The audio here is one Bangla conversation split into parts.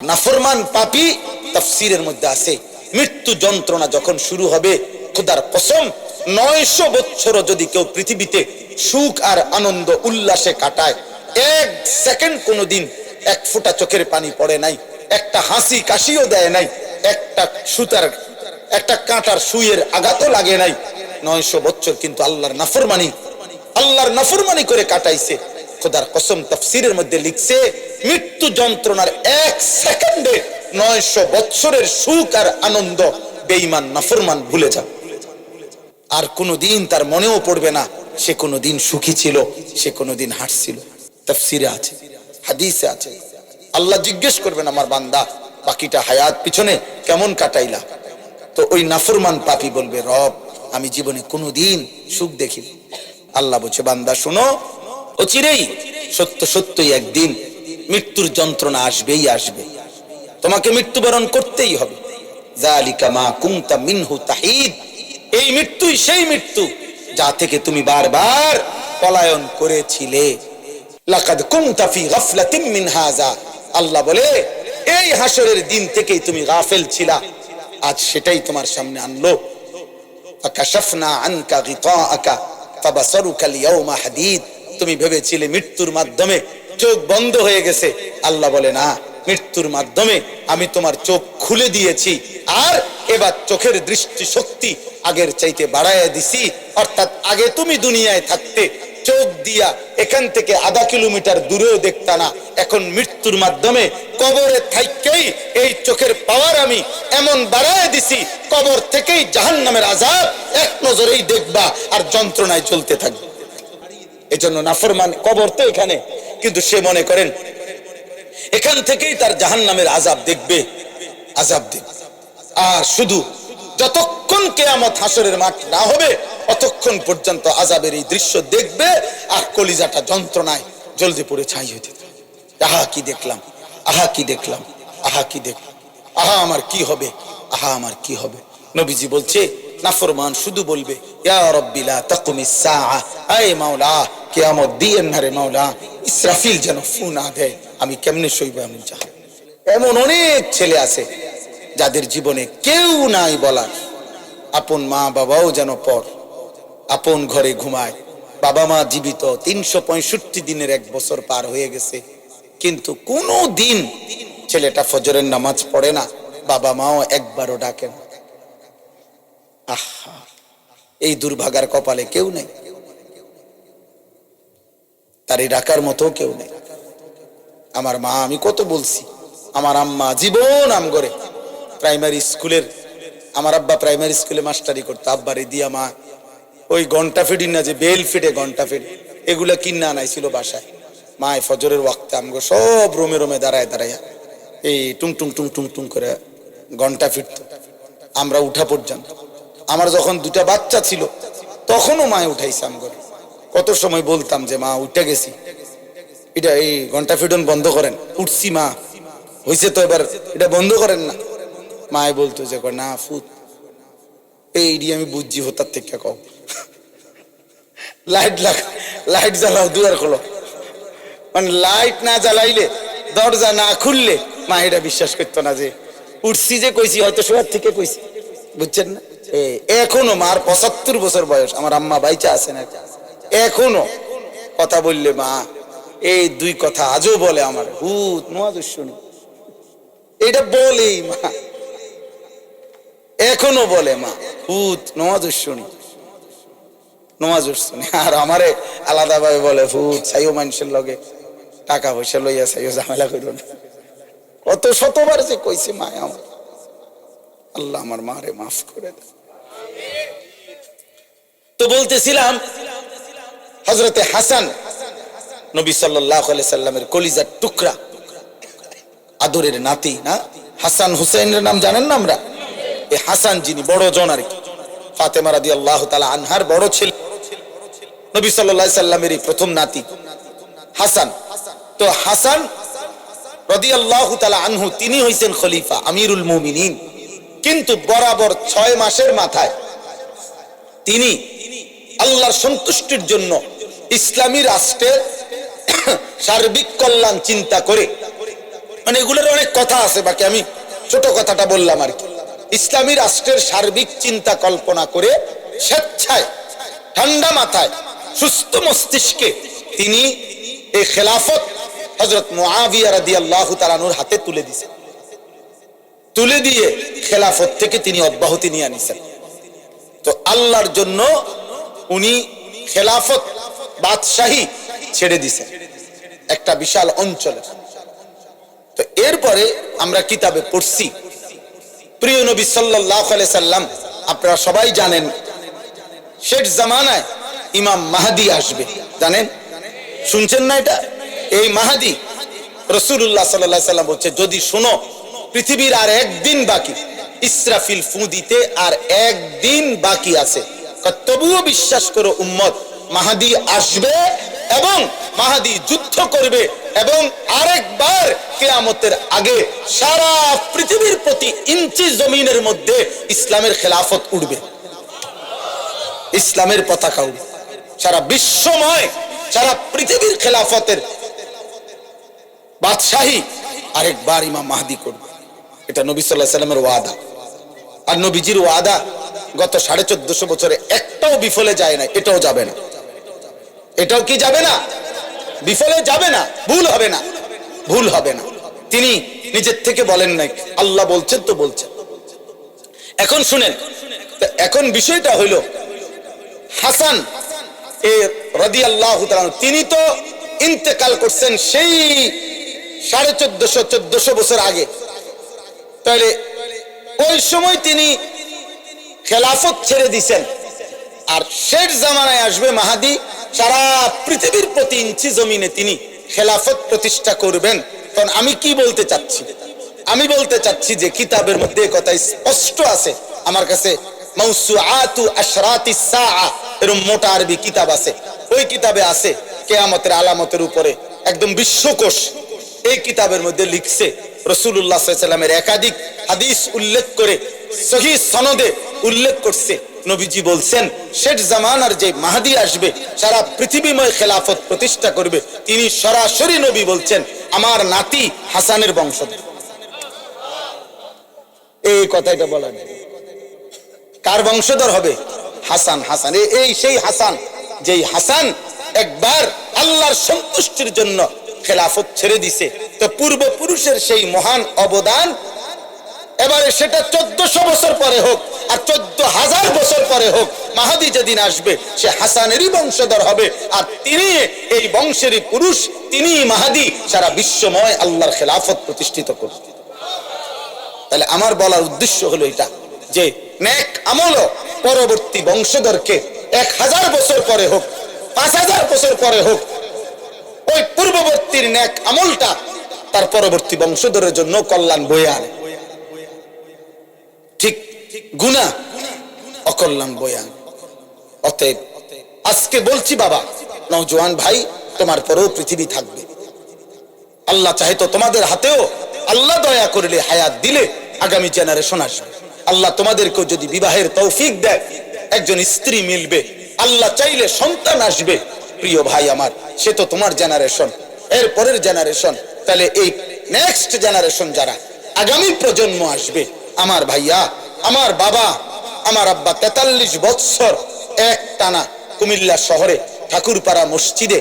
নাফরমান পাপী তাফসীরের মধ্যে আছে, মৃত্যু যন্ত্রণা যখন শুরু হবে, খোদার কসম 900 বছর যদি কেউ পৃথিবীতে সুখ আর আনন্দ উল্লাসে কাটায়, এক সেকেন্ড কোনোদিন এক ফোঁটা চোখের পানি পড়ে নাই, একটা হাসি কাশিও দেয় নাই, একটা সুতার একটা কাঁটার সুইয়ের আঘাতও লাগে নাই, 900 বছর কিন্তু আল্লাহর নাফরমানি করে কাটাইছে। খোদার কসম তাফসীরের মধ্যে লিখছে, মৃত্যু যন্ত্রণার এক সেকেন্ডে 900 বছরের সুখ আর আনন্দ বেঈমান নাফরমান ভুলে যাবে, আর কোনোদিন তার মনেও পড়বে না সে কোনোদিন সুখী ছিল, সে কোনোদিন হাসছিল। তাফসীরে আছে, হাদিসে আছে। আল্লাহ জিজ্ঞেস করবেন, আমার বান্দা বাকিটা হায়াত পিছনে কেমন কাটাইলা? তো ওই নাফরমান পাপী বলবে, রব আমি জীবনে কোনোদিন সুখ দেখিনি। আল্লাহ বলছে, বান্দা শোনো, অচিরেই সত্যই একদিন মৃত্যুর যন্ত্রণা আসবেই আসবে, তোমাকে মৃত্যুবরণ করতেই হবে। যালিকা মা কুনতা মিনহু তাহিদ, এই মৃত্যুই সেই মৃত্যু যা থেকে তুমি বারবার পলায়ন করেছিলে। লাকাদ কুনতা ফি গাফলাতিন মিন হাযা, আল্লাহ বলে এই হাসরের দিন থেকেই তুমি গাফেল ছিলা, আজ সেটাই তোমার সামনে আনলো। ফাকাশাফনা আনকা গিতাআকা ফাবাসারুকা আল-ইয়াওমা হাদীদ, তুমি ভেবেছিলে মৃত্যুর মাধ্যমে চোখ বন্ধ হয়ে গেছে, আল্লাহ বলে না, মৃত্যুর মাধ্যমে আমি তোমার চোখ খুলে দিয়েছি, আর এবার চোখের দৃষ্টি শক্তি আগের চাইতে বাড়াইয়া দিছি। অর্থাৎ আগে তুমি দুনিয়ায় থাকতে চোখ দিয়া এখান থেকে আধা কিলোমিটার দূরেও দেখতা না, এখন মৃত্যুর মাধ্যমে কবরে থাইকেই এই চোখের পাওয়ার আমি এমন বাড়াইয়া দিছি, কবর থেকেই জাহান্নামের আযাব এক নজরেই দেখবা আর যন্ত্রণায় চলতে থাকবে। এজন্য নাফরমান কবর তো এখানে, কিন্তু সে মনে করেন এখান থেকেই তার জাহান্নামের আযাব দেখবে। আর শুধু যতক্ষণ কিয়ামত হাসরের মাঠ না হবে ততক্ষণ পর্যন্ত আযাবের এই দৃশ্য দেখবে, আর কলিজাটা যন্ত্রণায় জ্বলতে পড়ে ছাই হইতে থাকবে। আহা কি দেখলাম, আহা কি দেখলাম, আহা কি দেখলাম, আহা আমার কি হবে, আহা আমার কি হবে। নবীজি বলছে, নাফরমান শুধু বলবে, ইয়া রাব্বি লা তাকুমিস সাআ, আয় মাওলা কিয়ামত দিয়েন না রে মাওলা, ইসরাফিল যেন ফু না দেয়, আমি কেমনে সইব এমন জাহান। এমন অনেক ছেলে আছে যাদের জীবনে কেউ নাই বলার, আপন মা বাবাও যেন পর, আপন ঘরে ঘুমায়, বাবা মা জীবিত, 365 দিনের 1 বছর পার হয়ে গেছে, কিন্তু কোনো দিন ছেলেটা ফজরের নামাজ পড়ে না, বাবা মাও একবারও ডাকে না। আহা, এই দুর্ভাগার কপালে কেউ নেই, তার এই ডাকার মতো কেউ নেই। আমার মা, আমি কত বলছি, আমার আম্মা জীবন আম করে প্রাইমারি স্কুলের, আমার আব্বা প্রাইমারি স্কুলে মাস্টারি করতো, আব্বারে দিয়া মা ওই ঘন্টা ফিডি না, যে বেল ফিটে ঘন্টা ফিট, এগুলা কিনা আনাইছিল বাসায়। মায় ফজরের ওয়াক্তে আমগো সব রোমে রোমে দাঁড়ায় এই টুং টুং টুং টুং টুং করে ঘন্টা ফিরত, আমরা উঠা পর্যন্ত। আমার যখন 2টা বাচ্চা ছিল তখনও মায় উঠাইছে আমগো। কত সময় বলতাম যে মা উঠে গেছি, এটা এই ঘন্টা ফিডন বন্ধ করেন, উঠছি মা, হয়েছে তো এবার এটা বন্ধ করেন না। মায় বলতো যে না ফুত, এইডি আমি বুঝছি হতার থেকে কও, লাইট জ্বালাও, দুয়ার খোলো, মানে লাইট না জ্বালাইলে, দরজা না খুললে মা এটা বিশ্বাস করতো না যে উঠছি, যে কইছি হয়তো সবার থেকে কইছি, বুঝছেন না। এখনো মার 75 বছর বয়স, আমার আম্মা বাইচা আছে না, এখনো কথা বললে মা এই 2 কথা আজও বলে, আমার ভূত নওয়াজ শুনি, এটা বলেই মা, এখনো বলে মা ভূত নওয়াজ শুনি, আর আমারে আলাদা ভাবে বলে ভূত চাইও, মানুষের লগে টাকা পয়সা লইয়া চাইও, ঝামেলা করো না। কত শতবার যে কইছে মা আমার, আল্লাহ আমার মারে মাফ করে দেয়। তো বলতেছিলাম, হযরতে হাসান নবী সাল্লাল্লাহু আলাইহি সাল্লামের কলিজার টুকরা, আদরের নাতি না, হাসান হুসাইনের নাম জানেন না আমরা? এই হাসান যিনি বড় জন আর কি, ফাতেমা রাদিয়াল্লাহু তাআলা আনহার বড় ছেলে, নবী সাল্লাল্লাহু আলাইহি সাল্লামের প্রথম নাতি হাসান। তো হাসান রাদিয়াল্লাহু তাআলা আনহু তিনি হইছেন খলিফা, আমিরুল মুমিনিন, কিন্তু বরাবর 6 মাসের মাথায় তিনি আল্লাহর সন্তুষ্টির জন্য ইসলামী রাষ্ট্রের সার্বিক কল্যাণ চিন্তা করে মানে এগুলোর অনেক কথা আছে, বাকি আমি ছোট কথাটা বললাম আর কি। ইসলামী রাষ্ট্রের সার্বিক চিন্তা কল্পনা করে স্বেচ্ছায় ঠান্ডা মাথায় সুস্থ মস্তিষ্কে তিনি এই খেলাফত হযরত মুআবিয়া রাদিয়াল্লাহু তাআলা আনহুর হাতে তুলে দিয়েছেন। তুলে দিয়ে খেলাফত থেকে তিনি অব্যাহতি নিয়ে আনিছেন। তো আল্লাহর জন্য উনি খেলাফত বাদশাহী ছেড়ে দিয়েছেন একটা বিশাল অঞ্চলে। তো এরপরে আমরা কিতাবে পড়ছি প্রিয় নবী সাল্লাল্লাহু আলাইহি সাল্লাম, আপনারা সবাই জানেন শেষ জামানায় ইমাম মাহদী আসবে, জানেন, শুনছেন না এটা? এই মাহদী রাসূলুল্লাহ সাল্লাল্লাহু আলাইহি সাল্লাম বলছে, যদি শোনো পৃথিবীর আর একদিন বাকি, ইসরাফিল ফু দিতে আর একদিন বাকি আছে, তবুও বিশ্বাস করো উম্মত মাহদী আসবে এবং মাহদী যুদ্ধ করবে এবং আরেকবার কিয়ামতের আগে সারা পৃথিবীর প্রতি ইঞ্চি জমিনের মধ্যে ইসলামের খেলাফত উঠবে, ইসলামের পতাকা উঠবে, সারা বিশ্বময় সারা পৃথিবীর খেলাফতের বাদশাহী আরেকবার ইমাম মাহদী করবে। এটা নবী সাল্লাল্লাহু আলাইহি সাল্লামের ওয়াদা। আর নবীজির ওয়াদা গত 1450 বছরে একটাও বিফলে যায় না, এটাও যাবে না। এটাও কি যাবে না? বিফলে যাবে না, ভুল হবে না, ভুল হবে না। তিনি নিজের থেকে বলেন নাই, আল্লাহ বলছেন তো বলছেন। এখন শুনেন, এখন বিষয়টা হইল হাসান রাদিয়াল্লাহু তাআলা তিনি তো ইন্তেকাল করছেন সেই 1450-1400 বছর আগে। তাহলে ওই সময় তিনি খেলাফত ছেড়ে দিয়েছেন, আর শেষ জামানায় আসবে মাহদী, সারা পৃথিবীর প্রতি ইঞ্চি জমিনে তিনি খেলাফত প্রতিষ্ঠা করবেন। কারণ আমি কি বলতে চাচ্ছি, আমি বলতে চাচ্ছি যে কিতাবের মধ্যে কথা স্পষ্ট আছে। আমার কাছে মাউসুআতু আশরাতিস সাআ এরকম মোটা আরবি কিতাব আছে, ওই কিতাবে আছে কিয়ামতের আলামতের উপরে একদম বিশ্বকোষ। এই কিতাবের মধ্যে লিখছে রাসূলুল্লাহ সাল্লাল্লাহু আলাইহি সাল্লামের একাধিক হাদিস উল্লেখ করে সহিহ সনদে উল্লেখ করছে, নবীজি বলছেন শেষ জামানার যে মাহদী আসবে সারা পৃথিবীময় খেলাফত প্রতিষ্ঠা করবে, তিনি সরাসরি নবী বলছেন আমার নাতি হাসানের বংশধর। এই কথাটা বলা যায়, কার বংশধর হবে? হাসান। হাসান এই সেই হাসান, যেই হাসান একবার আল্লাহর সন্তুষ্টির জন্য খেলাফত ছেড়ে দিছে। তো পূর্বপুরুষের সেই মহান অবদান এবারে সেটা 1400 বছর পরে হোক আর 14,000 বছর পরে হোক, মাহদী যেদিন আসবে সে হাসানেরই বংশধর হবে, আর তিনি এই বংশেরই পুরুষ, তিনি মাহদী সারা বিশ্বময় আল্লাহর খেলাফত প্রতিষ্ঠিত করবে। তাহলে আমার বলার উদ্দেশ্য হলো এটা যে নেক আমল পরবর্তী বংশধরকে 1000 বছর পরে হোক, 5000 বছর পরে হোক, ওই পূর্ববর্তীর নেক আমলটা তার পরবর্তী বংশধরের জন্য কল্যাণ বয়ে আনে। ঠিক গুনাহ অকল্যাণ বয়ে আনে। অতএব আজকে বলছি বাবা, নওজোয়ান ভাই, তোমার পরেও পৃথিবী থাকবে। আল্লাহ চাহে তো তোমাদের হাতেও আল্লাহ দয়া করলে হায়াত দিলে আগামী জেনারেশন আসবে। আল্লাহ তোমাদেরকেও যদি বিবাহের তৌফিক দেয়, একজন স্ত্রী মিলবে, আল্লাহ চাইলে সন্তান আসবে, প্রিয় ভাই আমার, সে তো তোমার জেনারেশন, এর পরের জেনারেশন। তাহলে এই নেক্সট জেনারেশন যারা আগামী প্রজন্ম আসবে, আমার ভাইয়া, আমার বাবা, আমার আব্বা 43 বছর এক টানা কুমিল্লা শহরে ঠাকুরপাড়া মসজিদে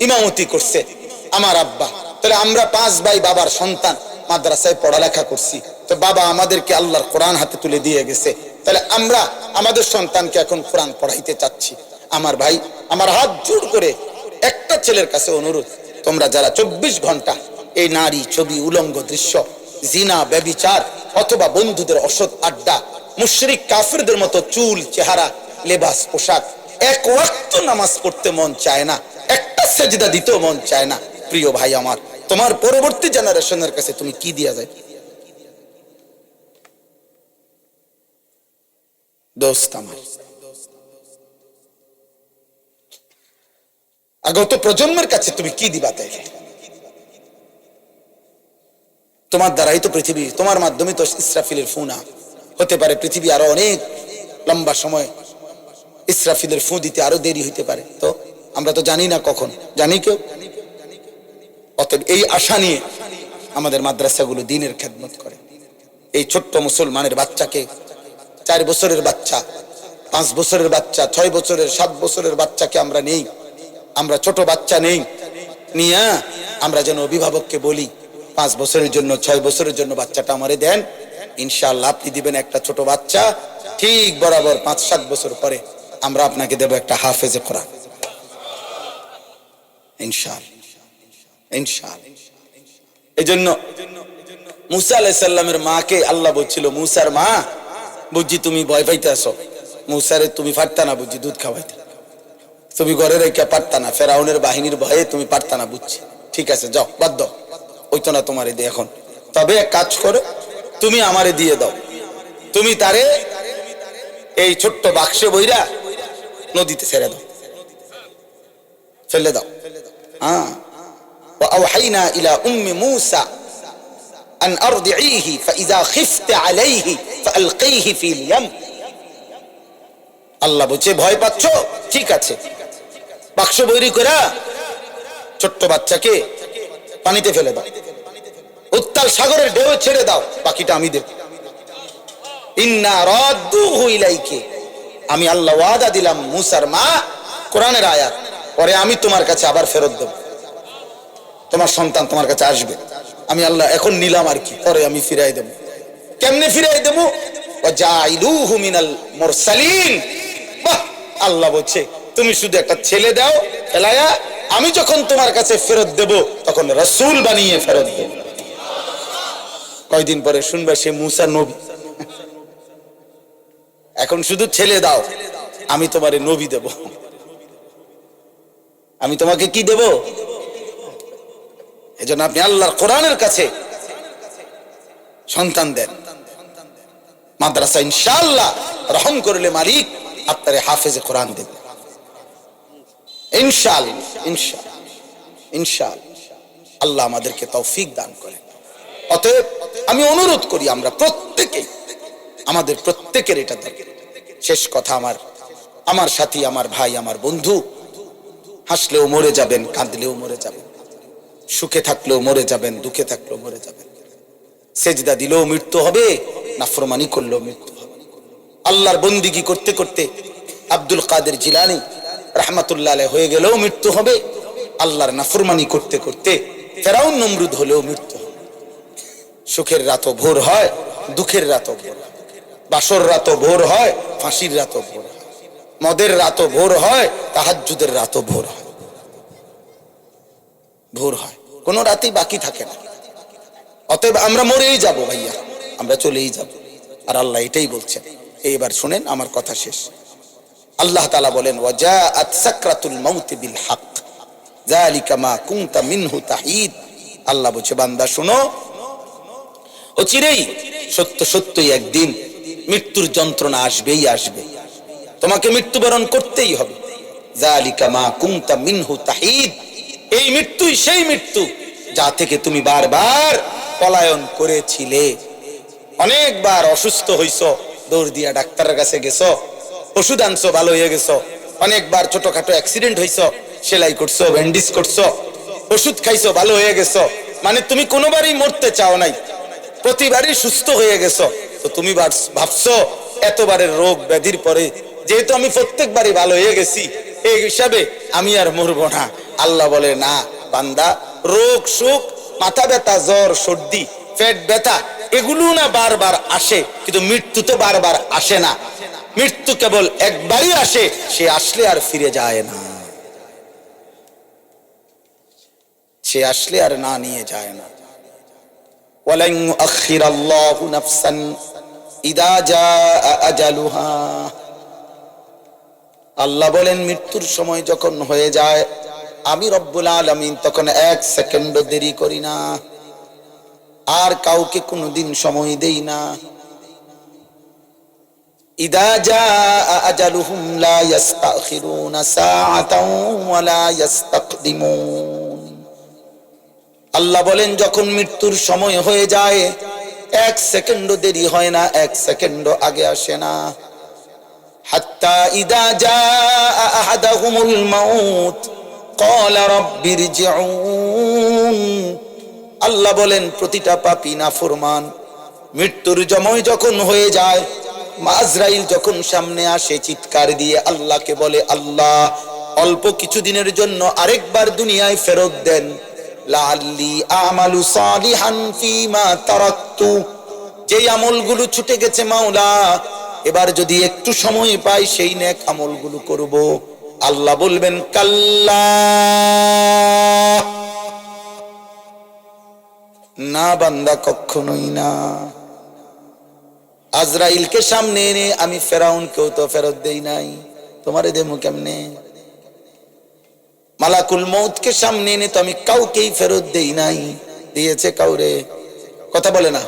ইমামতি করছে আমার আব্বা। তাহলে আমরা 5 ভাই বাবার সন্তান, মাদ্রাসায় পড়ালেখা করছি। তো বাবা আমাদেরকে আল্লাহর কোরআন হাতে তুলে দিয়ে গেছে, তাহলে আমরা আমাদের সন্তানকে এখন কোরআন পড়াইতে চাচ্ছি। আমার ভাই, আমার হাত জোড় করে একটা ছেলের কাছে অনুরোধ, তোমরা যারা 24 ঘন্টা এই নারী ছবি, উলঙ্গ দৃশ্য, জিনা, ব্যভিচার অথবা বন্ধুদের অসৎ আড্ডা, মুশরিক কাফিরদের মতো চুল, চেহারা, লেবাস, পোশাক, এক ওয়াক্ত নামাজ পড়তে মন চায় না, একটা সেজদা দিতেও মন চায় না, প্রিয় ভাই আমার, তোমার পরবর্তী জেনারেশনের কাছে তুমি কি দিয়া যায়? দোস্ত আমার, আগত প্রজন্মের কাছে তুমি কি দিবা? তাইলে তোমার দ্বারাই তো পৃথিবী, তোমার মাধ্যমে তো ইসরাফিলের ফুনা হতে পারে, পৃথিবী আরো অনেক লম্বা সময় ইসরাফিলের ফু দিতে আরো দেরি হইতে পারে। তো আমরা তো জানি না কখন, জানি কেউ? অতএব এই আশা নিয়ে আমাদের মাদ্রাসাগুলো দ্বীনের খেদমত করে। এই ছোট্ট মুসলমানের বাচ্চাকে, 4 বছরের বাচ্চা, 5 বছরের বাচ্চা, 6 বছরের, 7 বছরের বাচ্চাকে আমরা নেই, আমরা ছোট বাচ্চা নেই নিয়া আমরা যেন অভিভাবককে বলি 5 বছরের জন্য, 6 বছরের জন্য বাচ্চাটা আমারে দেন, ইনশাআল্লাহ আপনি দিবেন একটা ছোট বাচ্চা, ঠিক বরাবর 5-7 বছর পরে আমরা আপনাকে দেব একটা হাফেজে কোরআন, ইনশাআল্লাহ ইনশাআল্লাহ। এই জন্য মুসা আলাইহিস সালামের মাকে আল্লাহ বলছিল, মুসার মা, বুঝছি তুমি ভয় পাইতে আসো, মুসারে তুমি পারতা না বুঝছি দুধ খাওয়াইতে, তুমি ঘরে রেখে পারতা না, ফেরাউনের বাহিনীর ভয়ে তুমি পারতা না বুঝছি, ঠিক আছে যাও বাদ দাও, ওই তো না তোমারে দিয়ে এখন, তবে এক কাজ করো, তুমি আমারে দিয়ে দাও, তুমি তারে এই ছোট্ট বাক্সে বইরা নদীতে ছেড়ে দাও, ফেলে দাও। হ্যাঁ, وأوحينا إلى أم موسى أن أرضعيه فإذا خفت عليه فألقيه في اليم। আল্লাহ বলছে ভয় পাচ্ছ, ঠিক আছে, বাক্স বৈরি করে ছোট্ট বাচ্চাকে পানিতে ফেলে দাও, উত্তাল সাগরের ঢেউ ছেড়ে দাও, বাকিটা আমি দেব। ইন্না রাদ্দুহু ইলাইকি, আমি আল্লাহ ওয়াদা দিলাম মুসার মা, কোরআনের আয়াত, পরে আমি তোমার কাছে আবার ফেরত দেব, তোমার সন্তান তোমার কাছে আসবে, আমি আল্লাহ এখন নিলাম আর কি, পরে আমি ফিরাই দেব। কেমনে ফিরাই দেব? ওয়াজাইলুহু মিনাল মুরসালিন। বাহ, আল্লাহ বলছে তুমি শুধু একটা ছেলে দাও ফেলায়া, আমি যখন তোমার কাছে ফেরত দেব তখন রাসূল বানিয়ে ফেরত দেব। কয়দিন পরে শুনবে সে মুসা নবী। এখন শুধু ছেলে দাও, আমি তোমারে নবী দেব, আমি তোমাকে কি দেব? এজন্য আপনি আল্লাহর কোরআনের কাছে সন্তান দেন, মাদ্রাসা ইনশাআল্লাহ রহম করলে মালিক আপনারে হাফেজে কোরআন দেবে ইনশাআল্লাহ ইনশাআল্লাহ ইনশাআল্লাহ। আল্লাহ আমাদেরকে তৌফিক দান করে। অতএব আমি অনুরোধ করি আমরা প্রত্যেকেই, আমাদের প্রত্যেকের এটা দরকার। শেষ কথা, আমার সাথী, আমার ভাই, আমার বন্ধু, হাসলেও মরে যাবেন, কাঁদলেও মরে যাবেন, সুখে থাকলেও মরে যাবেন, দুঃখে থাকলেও মরে যাবেন, সেজদা দিলেও মৃত্যু হবে, নাফরমানি করলেও মৃত্যু হবে। আল্লাহর বন্দিগি করতে করতে আব্দুল কাদের জিলানী রাহমাতুল্লাহ আলাইহি হয়ে গেলেও মৃত্যু হবে, আল্লাহর নাফরমানি করতে করতে ফেরাউন নমরুদ হলেও মৃত্যু হবে। সুখের রাতও ভোর হয়, দুঃখের রাতও ভোর হয়, বাসর রাতও ভোর হয়, ফাঁসির রাতও ভোর হয়, মদের রাতও ভোর হয়, তাহাজ্জুদের রাতও ভোর হয়, ভোর হয়, কোন রাতেই বাকি থাকে না। অতএব আমরা মরেই যাব ভাইয়া, আমরা চলেই যাব, আর আল্লাহ এটাই বলছেন। এইবার শুনেন, আমার কথা শেষ। আল্লাহ তাআলা বলেন, ওয়াজাআত সাকরাতুল মাউত বিল হক যালিকা মা কুনতা মিনহু তাহিদ। আল্লাহ বলছে, বান্দা শোনো, অচিরেই সত্য সত্যই একদিন মৃত্যুর যন্ত্রণা আসবেই আসবে, তোমাকে মৃত্যুবরণ করতেই হবে। যালিকা মা কুনতা মিনহু তাহিদ, এই মৃত্যুই সেই মৃত্যু যা থেকে তুমি বারবার পলায়ন করেছিলে। অনেকবার অসুস্থ হইছো, দৌড় দিয়া ডাক্তারের কাছে গেছো, ওষুধ আনছো, ভালো হয়ে গেছো। অনেকবার ছোটখাটো অ্যাক্সিডেন্ট হইছো, সেলাই করছো, ব্যান্ডেজ করছো, ওষুধ খাইছো, ভালো হয়ে গেছো। মানে তুমি কোনোবারই মরতে চাও নাই, প্রতিবারই সুস্থ হয়ে গেছো। তো তুমি ভাবছো এতবারের রোগ ব্যাধির পরে যেহেতু আমি প্রত্যেকবারই ভালো হয়ে গেছি, এই হিসাবে আমি আর মরবো না। আল্লাহ বলে, না বান্দা, রোগ সুখ, মাথা ব্যথা, জ্বর, সর্দি, পেট ব্যথা, এগুলো না বারবার আসে, কিন্তু মৃত্যু তো বারবার আসে না। মৃত্যু কেবল একবারই আসে, সে আসলে আর ফিরে যায় না, সে আসলে আর না নিয়ে যায় না। ওয়ালান ইউআখিরাল্লাহু নাফসান ইদা জাআ আজালুহা। আল্লাহ বলেন, মৃত্যুর সময় যখন হয়ে যায়, আমি রব্বুল আলামিন তখন 1 সেকেন্ডও দেরি করি না, আর কাউকে কোনোদিন সময় দেই না। ইদা জাআ আজালুহুম লা ইস্তাখিরুনা সাআতাও ওয়া লা ইস্তাকদিমুন। আল্লাহ বলেন, যখন মৃত্যুর সময় হয়ে যায়, 1 সেকেন্ডও দেরি হয় না, 1 সেকেন্ডও আগে আসে না। হাত্তা ইদা জাআ আহাদাহুমুল মাউত ক্বালা রাব্বিরজিউন। আল্লাহ বলেন প্রতিটা পাপী নাফরমান মৃত্যুর সময় যখন হয়ে যায়, আজরাইল যখন সামনে আসে চিৎকার দিয়ে আল্লাহকে বলে, আল্লাহ অল্প কিছুদিনের জন্য আরেকবার দুনিয়ায় ফেরত দেন, লাআল্লি আমালু সালিহান ফীমা তারাকতু, যেই আমলগুলো ছুটে গেছে মাওলা এবার যদি একটু সময় পাই সেই নেক আমলগুলো করব। আল্লাহ বলবেন কাল্লা, না বান্দা কখনোই না। আজরাইলকে সামনে এনে আমি ফেরাউনকেও তো ফেরত দেই নাই, তোমারে দেমু কেমনে? মালাকুল মউতকে সামনে এনে তো আমি কাউকেই ফেরত দেই নাই, দিয়েছে কাউরে? কথা বলে না,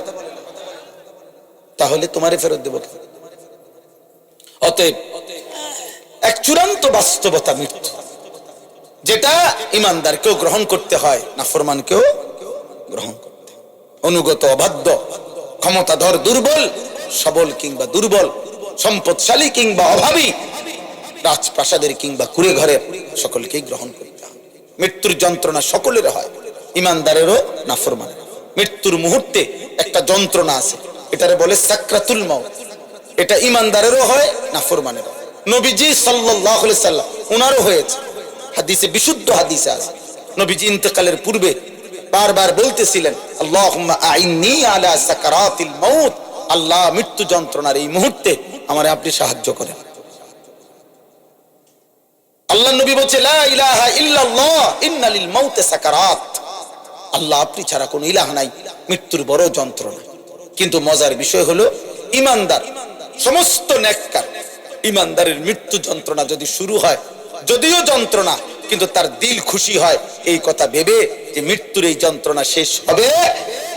তাহলে তোমারে ফেরত দেব? অতএব এক চূড়ান্ত বাস্তবতা মৃত্যু, যেটা ইমানদারকেও গ্রহণ করতে হয়, নাফরমানকেও গ্রহণ করতে। অনুগত অবাধ্য, ক্ষমতাধর দুর্বল, সবল কিংবা দুর্বল, সম্পদশালী কিংবা অভাবী, রাজপ্রাসাদের কিংবা কুড়ে ঘরের, সকলকেই গ্রহণ করতে হয়। মৃত্যুর যন্ত্রণা সকলের হয়, ইমানদারেরও নাফরমানের। মৃত্যুর মুহূর্তে একটা যন্ত্রণা আছে, এটারে বলে সাকরাতুল মাউত। এটা ইমানদারেরও হয়, নাফরমানেরও। নবীজি সাল্লাল্লাহু আলাইহি সাল্লাম উনারও হয়েছে, হাদিসে, বিশুদ্ধ হাদিসে আছে। নবীজি ইন্তেকালের পূর্বে বারবার বলতেছিলেন, আল্লাহুম্মা আইন্নী আলা সাকারাতিল মাউত, আল্লাহ মৃত্যু যন্ত্রণার এই মুহূর্তে আমারে আপনি সাহায্য করেন। আল্লাহ নবী বলছে, লা ইলাহা ইল্লাল্লাহ ইন্না লিল মাউতি সাকারাত, আল্লাহ আপনি ছাড়া কোনো ইলাহ নাই, মৃত্যুর বড় যন্ত্রণা। কিন্তু মজার বিষয় হলো, ইমানদার, সমস্ত নেককার ইমানদারের মৃত্যু যন্ত্রণা যদি শুরু হয়, যদিও যন্ত্রণা, কিন্তু তার দিল খুশি হয় এই কথা ভেবে যে মৃত্যুর এই যন্ত্রণা শেষ হবে,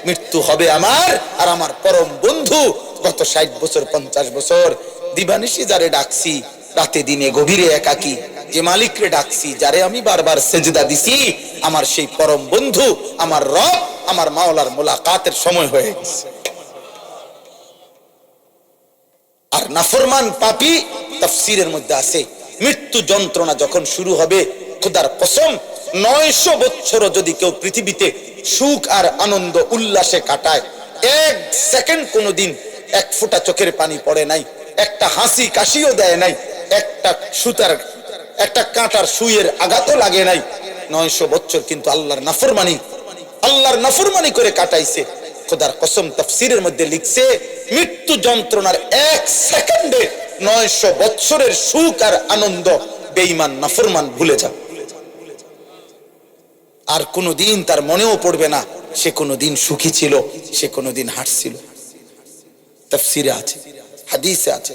মৃত্যু হবে আমার আর আমার পরম বন্ধু, গত 60 বছর 50 বছর দিবানিশি যারে ডাকছি, রাতে দিনে গভীরে একাকী, যে মালিকরে ডাকছি, যারে আমি বারবার সেজদা দিছি, আমার সেই পরম বন্ধু, আমার রব, আমার মাওলার মোলাকাতের সময় হয়ে গেছে। আর নাফরমান পাপী, তাফসীরের মধ্যে আছে, মৃত্যু যন্ত্রণা যখন শুরু হবে, খোদার কসম 900 বছর যদি কেউ পৃথিবীতে সুখ আর আনন্দ উল্লাসে কাটায়, এক সেকেন্ড কোনোদিন এক ফোঁটা চোখের পানি পড়ে নাই, একটা হাসি কাশিও দেয় নাই, একটা সুতার, একটা কাঁটার সুইয়ের আঘাতও লাগে নাই, 900 বছর কিন্তু আল্লাহর নাফরমানি করে কাটাইছে। খোদার কসম তাফসীরের মধ্যে লিখছে, মৃত্যু যন্ত্রণার এক সেকেন্ডে 900 বছরের সুখ আর আনন্দ বেঈমান নাফরমান ভুলে যাবে, আর কোনোদিন তার মনেও পড়বে না সে কোনোদিন সুখী ছিল, সে কোনোদিন হাসছিল। তাফসীরে আছে, হাদিসে আছে।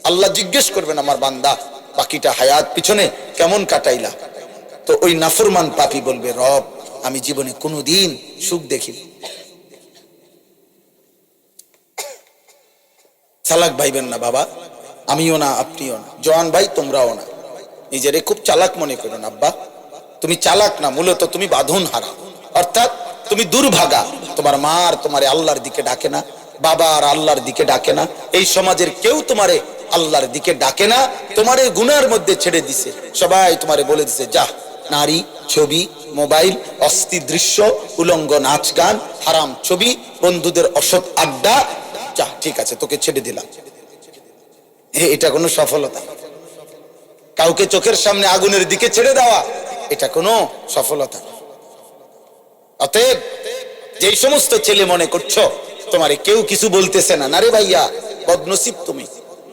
আল্লাহ জিজ্ঞেস করবেন, আমার বান্দা বাকিটা হায়াত পিছনে কেমন কাটাইলা? তো ওই নাফরমান পাপী বলবে, রব আমি জীবনে কোনোদিন সুখ দেখিনি। চালাক ভাইবেন না বাবা, আমিও না, আপনিও না, জওয়ান ভাই তোমরাও না, নিজেরে খুব চালাক মনে করো না। আব্বা তুমি চালাক না, মূলত তুমি বাঁধন হারা, অর্থাৎ তুমি দুর্ভাগা। তোমার মা আর তোমারে আল্লাহর দিকে ডাকে না, বাবা আর আল্লাহর দিকে ডাকে না, এই সমাজের কেউ তোমারে আল্লাহর দিকে ডাকে না, তোমারে গুনার মধ্যে ছেড়ে দিছে। সবাই তোমারে বলে দিছে, যা, নারী, ছবি, মোবাইল, অস্থির দৃশ্য, উলঙ্গ নাচ গান, হারাম ছবি, বন্ধুদের অসৎ আড্ডা, যা ঠিক আছে তোকে ছেড়ে দিলাম। এটা কোনো সফলতা? কাউকে চোখের সামনে আগুনের দিকে ছেড়ে দেওয়া, এটা কোনো সফলতা? অতএব যেই সমস্ত ছেলে মনে করছো তোমারে কেউ কিছু বলতেছে না, না রে ভাইয়া, বদনসিব তুমি।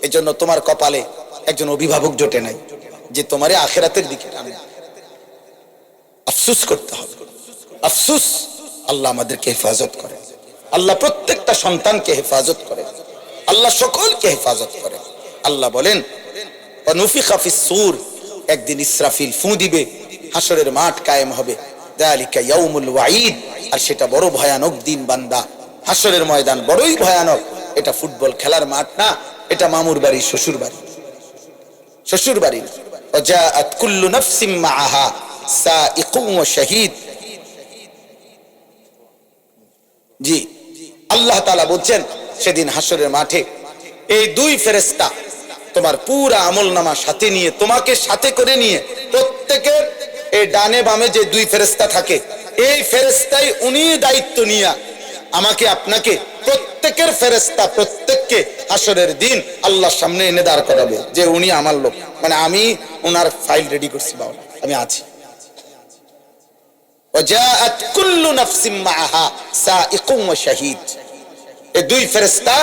এজন্য তোমার কপালে একজন অভিভাবক জোটে নাই যে তোমারে আখিরাতের দিকে টানে। আফসোস করতে হবে, আফসোস। আল্লাহ আমাদেরকে হেফাজত করে, আল্লাহ প্রত্যেকটা সন্তানকে হেফাজত করে, আল্লাহ সকলকে হেফাজত করে। আল্লাহ বলেন, ওয়ানুফিখা ফিস-সূর, একদিন ইসরাফিল ফু দিবে, হাসরের মাঠ কায়েম হবে, যালিকা ইয়াউমুল ওয়াঈদ, আর সেটা বড় ভয়ানক দিন বান্দা। হাসরের ময়দান বড়ই ভয়ানক, এটা ফুটবল খেলার মাঠ না, এটা মামুর বাড়ি, শ্বশুর বাড়ি, শ্বশুর বাড়ি। ওয়াজাআত কুল্লু নাফসিম মাআহা সাইকুম ওয়া শাহীদ। জি, আল্লাহ তাআলা বলছেন, সেদিন হাসরের মাঠে এই দুই ফেরেশতা তোমার পুরা আমলনামা সাথে নিয়ে, তোমাকে সাথে করে নিয়ে, প্রত্যেকের এই ডানে বামে যে দুই ফেরেশতা থাকে, এই ফেরেশতাই উনি দায়িত্ব নিয়ে আমাকে আপনাকে প্রত্যেকের ফেরেশতা প্রত্যেককে হাসরের দিন আল্লাহর সামনে এনে দাঁড় করাবে যে উনি আমার লোক, মানে আমি ওনার ফাইল রেডি করছি, বাবা আমি আছি। ওয়াজাআত কুল্লু নাফসিন মাআহা সাইকুম ওয়া শাহীদ। এই দুই ফেরেশতা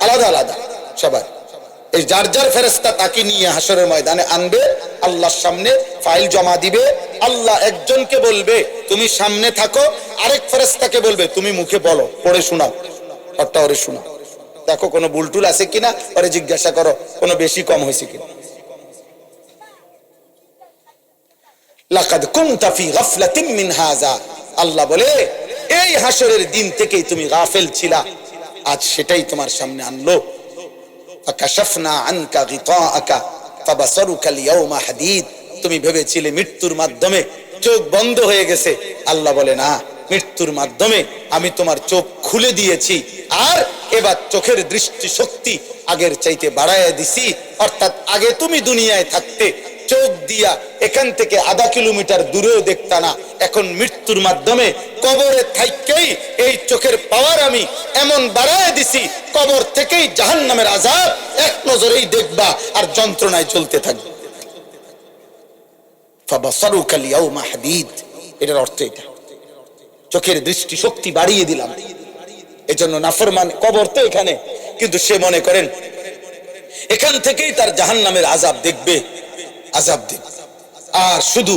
আলাদা আলাদা সবাই, এই যার যার ফেরেশতা তাকে নিয়ে হাসরের ময়দানে আনবে, আল্লাহর সামনে ফাইল জমা দিবে। আল্লাহ একজনকে বলবে তুমি সামনে থাকো, আরেক ফেরেশতাকে বলবে তুমি মুখে বলো, পড়ে শোনাও, অর্থ ওরে শোনাও, দেখো কোনো ভুলটুল আছে কিনা, ওরে জিজ্ঞাসা করো কোনো বেশি কম হয়েছে কিনা। লাকাদ কুনতা ফি গাফলাতিন মিন হাযা, আল্লাহ বলে এই হাসরের দিন থেকেই তুমি গাফেল ছিলা, আজ সেটাই তোমার সামনে আনলো। ফাকাশাফনা আনকা গিতাআকা ফাবাসারুকা আল-ইয়াওমা হাদীদ, তুমি ভেবেছিলে মৃত্যুর মাধ্যমে চোখ বন্ধ হয়ে গেছে, আল্লাহ বলে না, মৃত্যুর মাধ্যমে আমি তোমার চোখ খুলে দিয়েছি, আর এবার চোখের দৃষ্টি শক্তি আগের চাইতে বাড়ায় দিছি। অর্থাৎ আগে তুমি দুনিয়ায় থাকতে চোখ দিয়া এখান থেকে আধা কিলোমিটার দূরেও দেখতা না, এখন মৃত্যুর মাধ্যমে কবরে থাইকেই এই চোখের পাওয়ার আমি এমন বাড়ায় দিছি, কবর থেকেই জাহান্নামের আযাব এক নজরেই দেখবা আর যন্ত্রণায় চলতে থাকবে। ফাবাসারুকা আল-ইয়াওমা হাদীদ, এটার অর্থ এটা, চোখের দৃষ্টি শক্তি বাড়িয়ে দিলাম। এজন্য নাফরমান কবর তো এখানে, কিন্তু সে মনে করেন এখান থেকেই তার জাহান্নামের আযাব দেখবে, আযাব দেখবে। আর শুধু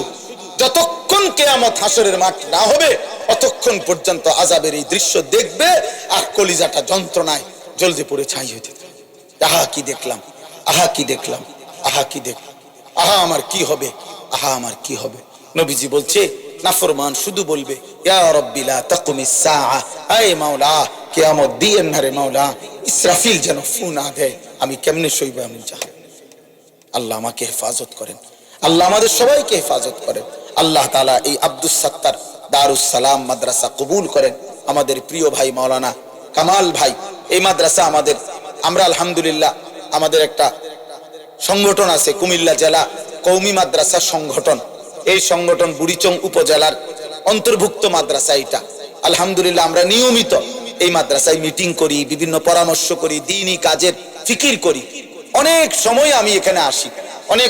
যতক্ষণ কিয়ামত হাসরের মাঠ না হবে ততক্ষণ পর্যন্ত আযাবের এই দৃশ্য দেখবে, আর কলিজাটা যন্ত্রণায় জ্বলতে পড়ে ছাই হইতে থাকে। আহা কি দেখলাম, আহা কি দেখলাম, আহা কি দেখলাম, আহা আমার কি হবে, আহা আমার কি হবে। নবীজি বলছে নাফরমান শুধু বলবে ইয়া রাব্বি লা তাকুমিস সাআ, আয় মাওলা কিয়ামত দিয়েন না রে মাওলা, ইসরাফিল যেন ফু না দেয়, আমি কেমনে সইব এমন জাহান্নাম। আল্লাহ আমাকে হেফাজত করেন, আল্লাহ আমাদের সবাইকে হেফাজত করেন। আল্লাহ তাআলা এই আব্দুস সাত্তার দারুস সালাম মাদ্রাসা কবুল করেন। আমাদের প্রিয় ভাই মাওলানা কামাল ভাই, এই মাদ্রাসা আমাদের, আমরা আলহামদুলিল্লাহ আমাদের একটা সংগঠন আছে কুমিল্লা জেলা কওমি মাদ্রাসা সংগঠন, এই সংগঠন বুড়িচং উপজেলার অন্তর্ভুক্ত মাদ্রাসা এটা। আলহামদুলিল্লাহ আমরা নিয়মিত এই মাদ্রাসায় মিটিং করি, বিভিন্ন পরামর্শ করি, দ্বীনি কাজের ফিকির করি। অনেক সময় আমি এখানে আসি,